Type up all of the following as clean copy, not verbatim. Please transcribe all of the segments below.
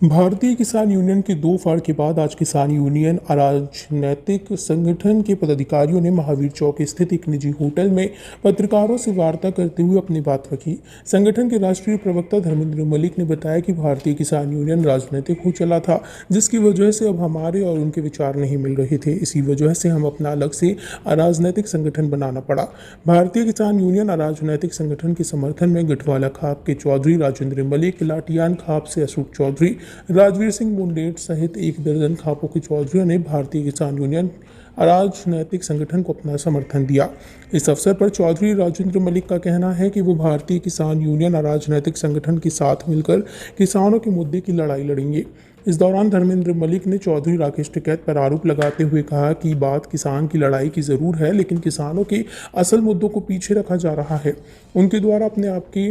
भारतीय किसान यूनियन की दो फाड़ के बाद आज किसान यूनियन अराजनैतिक संगठन के पदाधिकारियों ने महावीर चौक स्थित एक निजी होटल में पत्रकारों से वार्ता करते हुए अपनी बात रखी। संगठन के राष्ट्रीय प्रवक्ता धर्मेंद्र मलिक ने बताया कि भारतीय किसान यूनियन राजनीतिक हो चला था, जिसकी वजह से अब हमारे और उनके विचार नहीं मिल रहे थे। इसी वजह से हम अपना अलग से अराजनैतिक संगठन बनाना पड़ा। भारतीय किसान यूनियन अराजनैतिक संगठन के समर्थन में गढ़वाला खाप के चौधरी राजेंद्र मलिक, लाटियान खाप से अशोक चौधरी, राजवीर सिंह मुंडेर सहित एक दर्जन खापों के चौधरियों ने भारतीय किसान यूनियन अराजनैतिक संगठन को अपना समर्थन दिया। इस अवसर पर चौधरी राजेंद्र मलिक का कहना है कि वो भारतीय किसान यूनियन अराजनैतिक संगठन के साथ मिलकर किसानों के मुद्दे की लड़ाई लड़ेंगे। इस दौरान धर्मेंद्र मलिक ने चौधरी राकेश टिकैत पर आरोप लगाते हुए कहा कि बात किसान की लड़ाई की ज़रूर है, लेकिन किसानों के असल मुद्दों को पीछे रखा जा रहा है। उनके द्वारा अपने आप की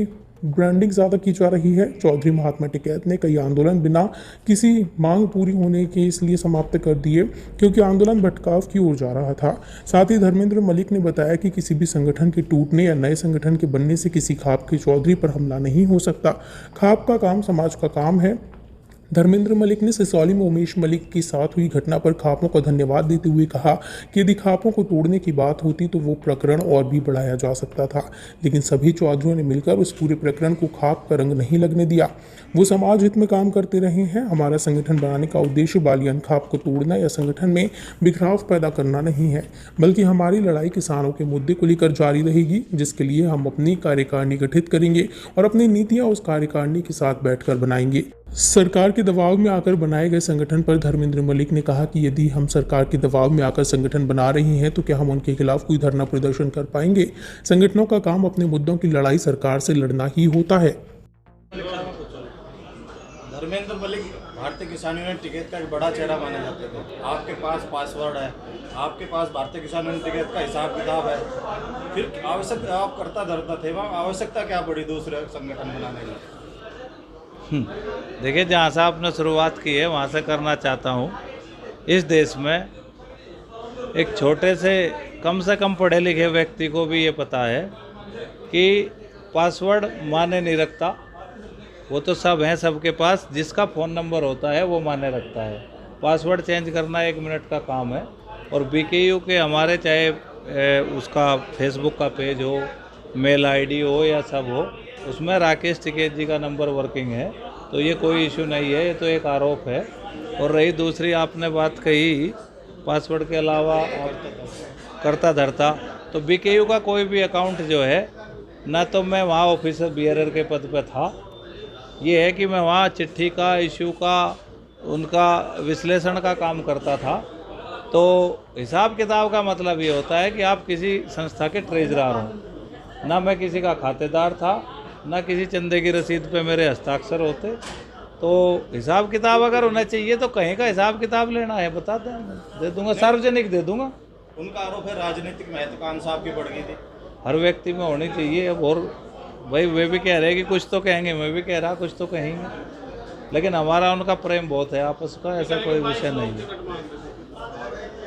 ब्रांडिंग ज़्यादा की जा रही है। चौधरी महात्मा टिकैत ने कई आंदोलन बिना किसी मांग पूरी होने के इसलिए समाप्त कर दिए क्योंकि आंदोलन भटकाव की ओर जा रहा था। साथ ही धर्मेंद्र मलिक ने बताया कि किसी भी संगठन के टूटने या नए संगठन के बनने से किसी खाप के चौधरी पर हमला नहीं हो सकता। खाप का काम समाज का काम है। धर्मेंद्र मलिक ने सिसौली में उमेश मलिक के साथ हुई घटना पर खापों को धन्यवाद देते हुए कहा कि यदि खापों को तोड़ने की बात होती तो वो प्रकरण और भी बढ़ाया जा सकता था, लेकिन सभी चौधरियों ने मिलकर उस पूरे प्रकरण को खाप का रंग नहीं लगने दिया। वो समाज हित में काम करते रहे हैं। हमारा संगठन बनाने का उद्देश्य बालियान खाप को तोड़ना या संगठन में बिखराव पैदा करना नहीं है, बल्कि हमारी लड़ाई किसानों के मुद्दे को लेकर जारी रहेगी, जिसके लिए हम अपनी कार्यकारिणी गठित करेंगे और अपनी नीतियां उस कार्यकारिणी के साथ बैठकर बनाएंगे। सरकार के दबाव में आकर बनाए गए संगठन पर धर्मेंद्र मलिक ने कहा कि यदि हम सरकार के दबाव में आकर संगठन बना रहे हैं तो क्या हम उनके खिलाफ कोई धरना प्रदर्शन कर पाएंगे? संगठनों का काम अपने मुद्दों की लड़ाई सरकार से लड़ना ही होता है। धर्मेंद्र मलिक भारतीय किसान यूनियन टिकैत का एक बड़ा चेहरा माने जाते थे। आपके पास पासवर्ड है, आपके पास भारतीय किसान यूनियन टिकैत का हिसाब किताब है, फिर आवश्यक आप करता धरता थे, वहाँ आवश्यकता क्या पड़ी दूसरे संगठन बनाने की? देखिए, जहाँ से आपने शुरुआत की है वहाँ से करना चाहता हूँ। इस देश में एक छोटे से कम पढ़े लिखे व्यक्ति को भी ये पता है कि पासवर्ड माने नहीं रखता। वो तो सब हैं, सबके पास जिसका फ़ोन नंबर होता है वो माने रखता है। पासवर्ड चेंज करना 1 मिनट का काम है। और बीकेयू के हमारे चाहे उसका फेसबुक का पेज हो, मेल आईडी हो या सब हो, उसमें राकेश टिकैत जी का नंबर वर्किंग है, तो ये कोई इशू नहीं है, ये तो एक आरोप है। और रही दूसरी आपने बात कही पासवर्ड के अलावा करता धरता, तो बीकेयू का कोई भी अकाउंट जो है, ना तो मैं वहाँ ऑफिसर बियरर के पद पे था, ये है कि मैं वहाँ चिट्ठी का, इशू का, उनका विश्लेषण का काम करता था। तो हिसाब किताब का मतलब ये होता है कि आप किसी संस्था के ट्रेजरर हों। ना मैं किसी का खातेदार था, ना किसी चंदे की रसीद पे मेरे हस्ताक्षर होते। तो हिसाब किताब अगर होना चाहिए तो कहीं का हिसाब किताब लेना है बता दें, दे दूंगा, सार्वजनिक दे दूंगा। उनका आरोप है राजनीतिक महत्वाकांक्षा आपकी बढ़ गई थी। हर व्यक्ति में होनी चाहिए। अब और भाई वे भी कह रहे हैं कि कुछ तो कहेंगे, मैं भी कह रहा कुछ तो कहेंगे, लेकिन हमारा उनका प्रेम बहुत है आपस का, ऐसा कोई विषय नहीं है।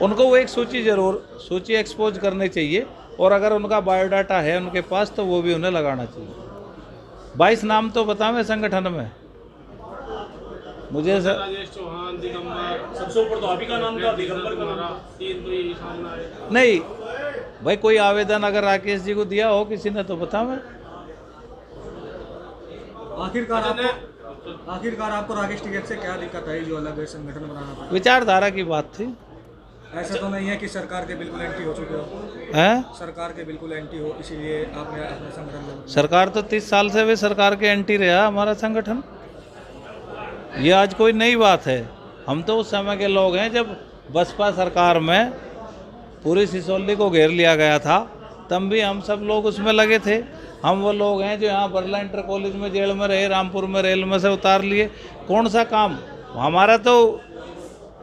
उनको वो एक सूची एक्सपोज करनी चाहिए, और अगर उनका बायोडाटा है उनके पास तो वो भी उन्हें लगाना चाहिए। 22 नाम तो बतावें संगठन में मुझे राजेश चौहान, दिगंबर, सबसे ऊपर तो आप ही का नाम था, दिगंबर का नाम था, 3 तो यही सामने आए। नहीं भाई, कोई आवेदन अगर राकेश जी को दिया हो किसी ने तो बतावें। आखिरकार आपको राकेश टिकैत से क्या दिक्कत आई जो अलग संगठन बनाना पड़ा? विचारधारा की बात थी। ऐसा तो नहीं है कि सरकार के बिल्कुल एंटी हो चुके हो? हैं? सरकार के बिल्कुल एंटी हो, इसीलिए आपने अपना संगठन बनाया? सरकार तो 30 साल से भी सरकार के एंटी रहा हमारा संगठन। ये आज कोई नई बात है। हम तो उस समय के लोग हैं जब बसपा सरकार में पूरी सिसौली को घेर लिया गया था, तब भी हम सब लोग उसमें लगे थे। हम वो लोग हैं जो यहाँ बरला इंटर कॉलेज में जेल में रहे, रामपुर में रेल में से उतार लिए। कौन सा काम? हमारा तो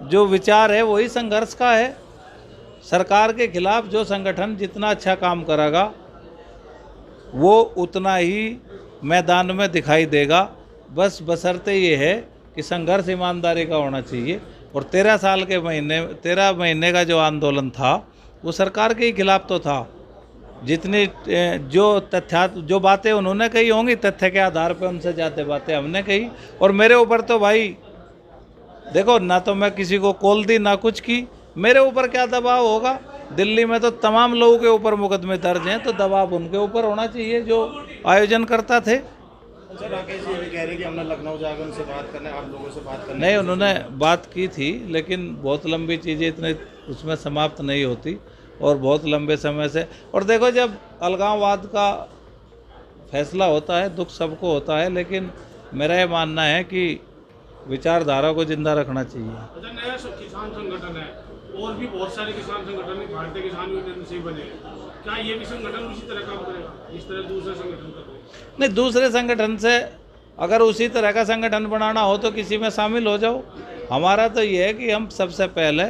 जो विचार है वही संघर्ष का है। सरकार के खिलाफ जो संगठन जितना अच्छा काम करेगा वो उतना ही मैदान में दिखाई देगा। बस बशर्ते ये है कि संघर्ष ईमानदारी का होना चाहिए। और 13 महीने का जो आंदोलन था वो सरकार के ही खिलाफ तो था। जितनी जो बातें उन्होंने कही होंगी तथ्य के आधार पर, उनसे ज़्यादा बातें हमने कही। और मेरे ऊपर तो भाई देखो ना तो मैं किसी को कॉल दी ना कुछ की, मेरे ऊपर क्या दबाव होगा। दिल्ली में तो तमाम लोगों के ऊपर मुकदमे दर्ज हैं, तो दबाव उनके ऊपर होना चाहिए जो आयोजन करता थे। अच्छा, राकेश जी भी कह रहे हैं कि हमने लखनऊ जाकर उनसे बात करने, आप लोगों से बात करने नहीं, उन्होंने बात की थी, लेकिन बहुत लंबी चीज़ें इतने उसमें समाप्त नहीं होती और बहुत लंबे समय से। और देखो, जब अलगाववाद का फैसला होता है, दुख सबको होता है, लेकिन मेरा ये मानना है कि विचारधारा को जिंदा रखना चाहिए। अच्छा, नया किसान संगठन है और भी बहुत सारे किसान संगठन है, भारतीय किसान यूनियन से बने हैं, क्या ये भी संगठन उसी तरह काम करेगा इस तरह दूसरे संगठन कर रहे हैं? नहीं, दूसरे संगठन से अगर उसी तरह का संगठन बनाना हो तो किसी में शामिल हो जाओ। हमारा तो ये है कि हम सबसे पहले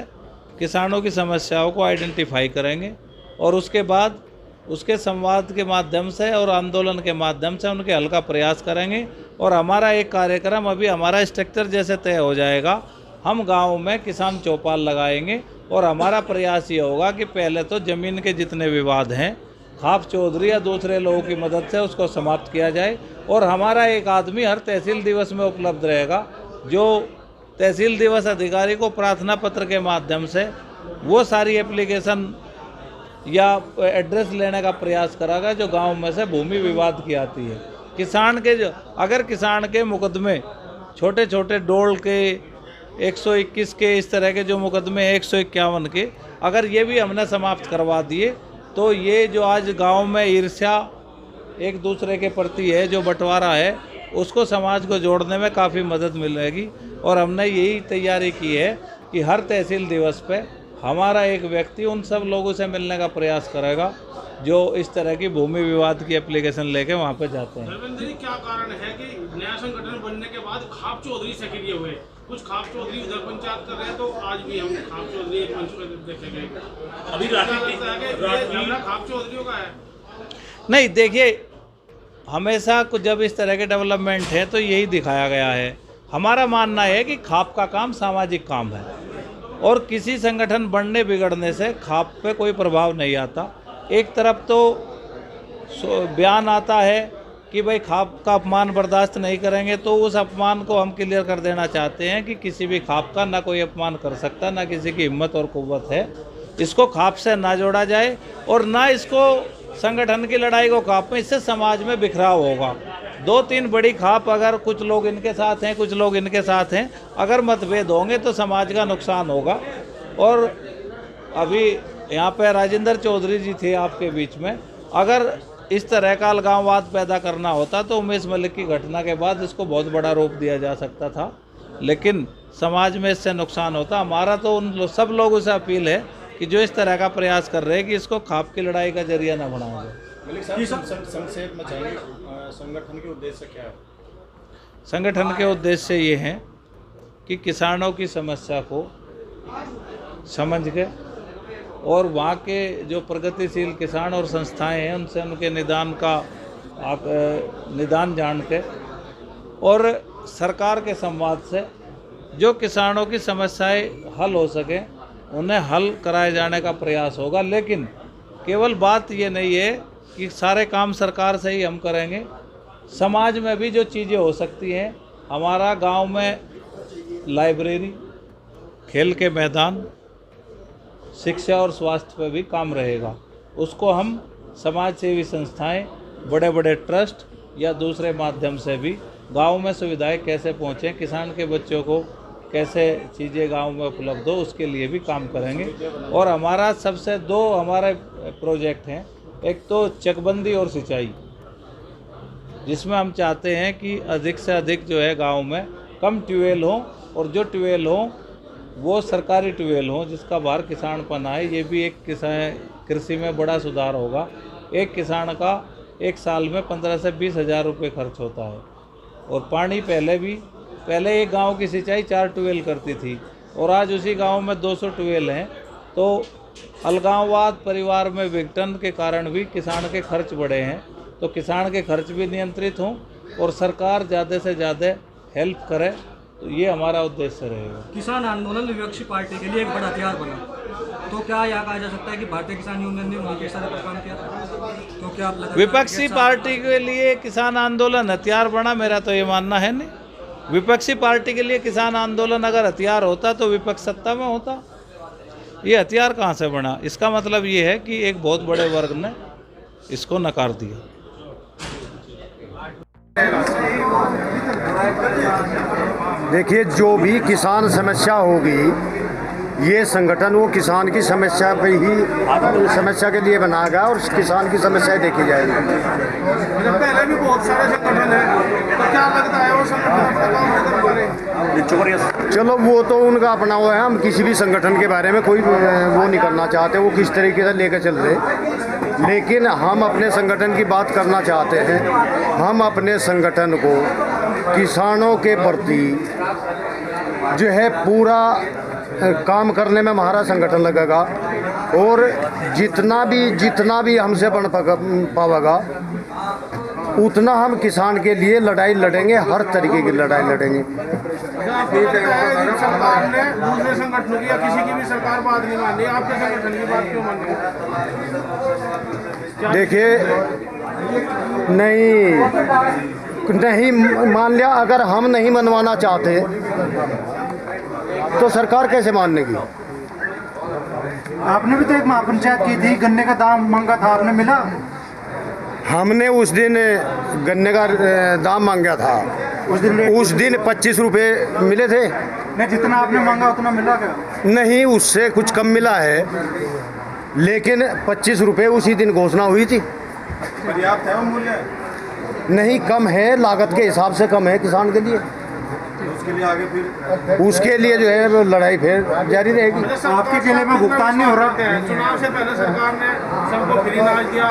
किसानों की समस्याओं को आइडेंटिफाई करेंगे और उसके बाद उसके संवाद के माध्यम से और आंदोलन के माध्यम से उनके हल का प्रयास करेंगे। और हमारा एक कार्यक्रम, अभी हमारा स्ट्रक्चर जैसे तय हो जाएगा, हम गाँव में किसान चौपाल लगाएंगे और हमारा प्रयास ये होगा कि पहले तो ज़मीन के जितने विवाद हैं, खाप चौधरी या दूसरे लोगों की मदद से उसको समाप्त किया जाए। और हमारा एक आदमी हर तहसील दिवस में उपलब्ध रहेगा, जो तहसील दिवस अधिकारी को प्रार्थना पत्र के माध्यम से वो सारी एप्लीकेशन या एड्रेस लेने का प्रयास करागा जो गांव में से भूमि विवाद की आती है। किसान के अगर किसान के मुकदमे छोटे छोटे डोल के 121 के इस तरह के जो मुकदमे 151 के, अगर ये भी हमने समाप्त करवा दिए तो ये जो आज गांव में ईर्ष्या एक दूसरे के प्रति है, जो बंटवारा है, उसको समाज को जोड़ने में काफ़ी मदद मिलेगी। और हमने यही तैयारी की है कि हर तहसील दिवस पे हमारा एक व्यक्ति उन सब लोगों से मिलने का प्रयास करेगा जो इस तरह की भूमि विवाद की एप्लीकेशन लेके वहाँ पे जाते हैं। धर्मेंद्र जी, क्या कारण है कि नया संगठन बनने के बाद खाप चौधरी सक्रिय हुए? कुछ खाप चौधरी उधर पंचायत कर रहे हैं, तो आज भी हम खाप चौधरी एक मंच पर देखे गए। अभी खाप चौधरीयों का है? नहीं, देखिए, हमेशा कुछ जब इस तरह के डेवलपमेंट है तो यही दिखाया गया है। हमारा मानना है कि खाप का काम सामाजिक काम है और किसी संगठन बढ़ने बिगड़ने से खाप पे कोई प्रभाव नहीं आता। एक तरफ तो बयान आता है कि भाई खाप का अपमान बर्दाश्त नहीं करेंगे, तो उस अपमान को हम क्लियर कर देना चाहते हैं कि किसी भी खाप का ना कोई अपमान कर सकता, ना किसी की हिम्मत और कुव्वत है। इसको खाप से ना जोड़ा जाए और ना इसको संगठन की लड़ाई को खाप में, इससे समाज में बिखराव होगा। 2-3 बड़ी खाप, अगर कुछ लोग इनके साथ हैं कुछ लोग इनके साथ हैं, अगर मतभेद होंगे तो समाज का नुकसान होगा। और अभी यहाँ पे राजेंद्र चौधरी जी थे आपके बीच में, अगर इस तरह का अलगाववाद पैदा करना होता तो उमेश मलिक की घटना के बाद इसको बहुत बड़ा रूप दिया जा सकता था, लेकिन समाज में इससे नुकसान होता। हमारा तो उन सब लोगों से अपील है कि जो इस तरह का प्रयास कर रहे हैं कि इसको खाप की लड़ाई का जरिया न बनाया जाए। मलिक साहब, संक्षेप में चाहिए, संगठन के उद्देश्य क्या है? संगठन के उद्देश्य ये हैं कि किसानों की समस्या को समझ के और वहाँ के जो प्रगतिशील किसान और संस्थाएं हैं उनसे उनके निदान जान के और सरकार के संवाद से जो किसानों की समस्याएं हल हो सके उन्हें हल कराए जाने का प्रयास होगा। लेकिन केवल बात ये नहीं है कि सारे काम सरकार से ही हम करेंगे, समाज में भी जो चीज़ें हो सकती हैं, हमारा गांव में लाइब्रेरी, खेल के मैदान, शिक्षा और स्वास्थ्य पे भी काम रहेगा। उसको हम समाज सेवी संस्थाएं, बड़े बड़े ट्रस्ट या दूसरे माध्यम से भी गांव में सुविधाएं कैसे पहुँचें, किसान के बच्चों को कैसे चीज़ें गांव में उपलब्ध हो, उसके लिए भी काम करेंगे। और हमारा सबसे 2 हमारे प्रोजेक्ट हैं, एक तो चकबंदी और सिंचाई, जिसमें हम चाहते हैं कि अधिक से अधिक जो है गांव में कम ट्यूबवेल हों और जो ट्यूबवेल हों वो सरकारी ट्यूबवेल हों जिसका बाहर किसानपन आए। ये भी एक कृषि में बड़ा सुधार होगा। एक किसान का एक साल में 15 से 20 हज़ार रुपये खर्च होता है और पानी पहले एक गांव की सिंचाई 4 ट्यूबवेल करती थी और आज उसी गांव में 200 ट्यूबवेल हैं। तो अलगाववाद, परिवार में विघटन के कारण भी किसान के खर्च बढ़े हैं, तो किसान के खर्च भी नियंत्रित हों और सरकार ज़्यादा से ज़्यादा हेल्प करे, तो ये हमारा उद्देश्य रहेगा। किसान आंदोलन विपक्षी पार्टी के लिए एक बड़ा हथियार बना, तो क्या यह कहा जा सकता है कि भारतीय किसान यूनियन ने उनके इशारे पर काम किया था? तो क्या आप विपक्षी पार्टी के लिए किसान आंदोलन हथियार बना, मेरा तो ये मानना है नहीं। विपक्षी पार्टी के लिए किसान आंदोलन अगर हथियार होता तो विपक्ष सत्ता में होता। ये हथियार कहाँ से बना? इसका मतलब ये है कि एक बहुत बड़े वर्ग ने इसको नकार दिया। देखिए, जो भी किसान समस्या होगी, ये संगठन वो किसान की समस्या पे ही समस्या के लिए बनाया गया और किसान की समस्याएं देखी जाएगी। पहले भी बहुत सारे संगठन हैं, तो क्या लगता है वो संगठन? चलो, वो तो उनका अपना हुआ है। हम किसी भी संगठन के बारे में कोई वो नहीं करना चाहते, वो किस तरीके से लेकर चल रहे। लेकिन हम अपने संगठन की बात करना चाहते हैं। हम अपने संगठन को किसानों के प्रति जो है पूरा काम करने में हमारा संगठन लगेगा और जितना भी हमसे बन पाएगा उतना हम किसान के लिए लड़ाई लड़ेंगे, हर तरीके की लड़ाई लड़ेंगे। सरकार ने दूसरे संगठनों की या किसी की भी सरकार बात नहीं मान रही, आपके संगठन की बात क्यों मान रही है? देखिए, नहीं मान लिया, अगर हम नहीं मनवाना चाहते तो सरकार कैसे मानेगी? आपने भी तो एक महापंचायत की थी, गन्ने का दाम मांगा था, आपने मिला? हमने उस दिन गन्ने का दाम मांगा था, उस दिन 25 रुपये मिले थे। नहीं, जितना आपने मांगा उतना मिला क्या? नहीं, उससे कुछ कम मिला है, लेकिन 25 रुपये उसी दिन घोषणा हुई थी। पर्याप्त है वो मूल्य? नहीं, कम है, लागत के हिसाब से कम है किसान के लिए। उसके लिए आगे फिर उसके लिए जो है लड़ाई फिर जारी रहेगी। आपके जिले में भुगतान नहीं हो रहा? चुनाव से पहले सरकार ने सबको फ्री अनाज दिया,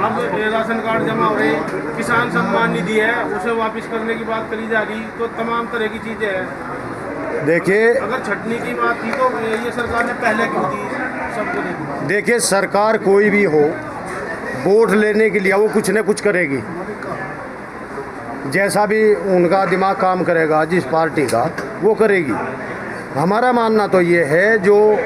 अब राशन कार्ड जमा हो रहे, किसान सम्मान निधि है उसे वापस करने की बात करी जा रही, तो तमाम तरह की चीजें हैं। देखिए, अगर छटनी की बात थी तो ये सरकार ने पहले क्यों दी सबको दी? देखिए, सरकार कोई भी हो, वोट लेने के लिए वो कुछ न कुछ करेगी। जैसा भी उनका दिमाग काम करेगा, जिस पार्टी का, वो करेगी। हमारा मानना तो ये है, जो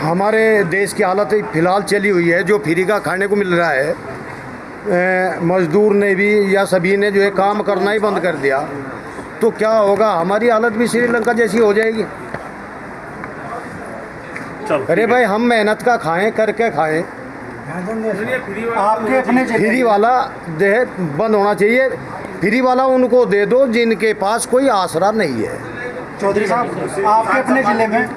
हमारे देश की हालत फ़िलहाल चली हुई है, जो फ्री का खाने को मिल रहा है, मज़दूर ने भी या सभी ने जो है काम करना ही बंद कर दिया, तो क्या होगा? हमारी हालत भी श्रीलंका जैसी हो जाएगी। अरे भाई, हम मेहनत का खाएं, करके खाएं। आपके अपने फ्री वाला दे बंद होना चाहिए। फ्री वाला उनको दे दो जिनके पास कोई आसरा नहीं है। चौधरी साहब, आपके अपने जिले में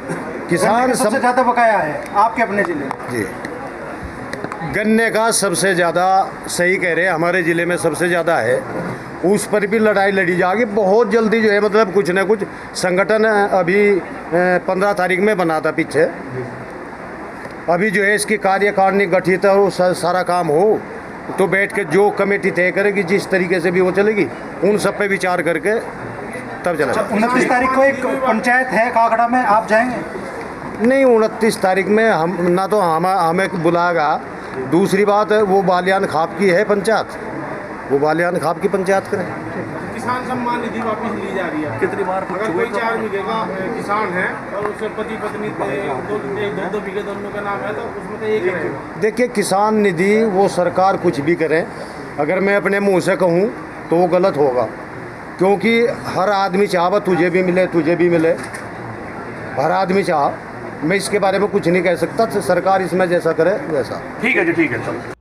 किसान सबसे ज़्यादा बकाया है, आपके अपने जिले में? जी, गन्ने का सबसे ज़्यादा, सही कह रहे हैं, हमारे ज़िले में सबसे ज़्यादा है। उस पर भी लड़ाई लड़ी जाएगी बहुत जल्दी जो है, मतलब कुछ न कुछ संगठन अभी 15 तारीख में बना था पीछे। अभी जो है इसकी कार्यकारिणी गठित हो, सारा काम हो तो बैठ के जो कमेटी तय करेगी, जिस तरीके से भी वो चलेगी, उन सब पे विचार करके तब चलेगा। 29 तारीख को एक पंचायत है काकड़ा में, आप जाएंगे? नहीं, 29 तारीख में हम ना तो हमें बुलाएगा। दूसरी बात, वो बालियान खाप की है पंचायत, वो बालियान खाप की पंचायत करें। किसान सम्मान निधि वापस ली जा रही है। कितनी बार? अगर कोई 4 बीघे का किसान है और उसके पति पत्नी 2 बीघे दोनों का नाम है, तो उसमें तो एक रहेगा। देखिए, किसान निधि वो सरकार कुछ भी करे, अगर मैं अपने मुंह से कहूँ तो वो गलत होगा, क्योंकि हर आदमी चाहे तुझे भी मिले, तुझे भी मिले, हर आदमी चाह। मैं इसके बारे में कुछ नहीं कह सकता, सरकार इसमें जैसा करे वैसा। ठीक है जी, ठीक है।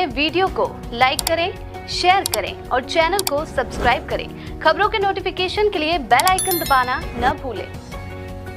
वीडियो को लाइक करें, शेयर करें और चैनल को सब्सक्राइब करें। खबरों के नोटिफिकेशन के लिए बेल आइकन दबाना न भूलें।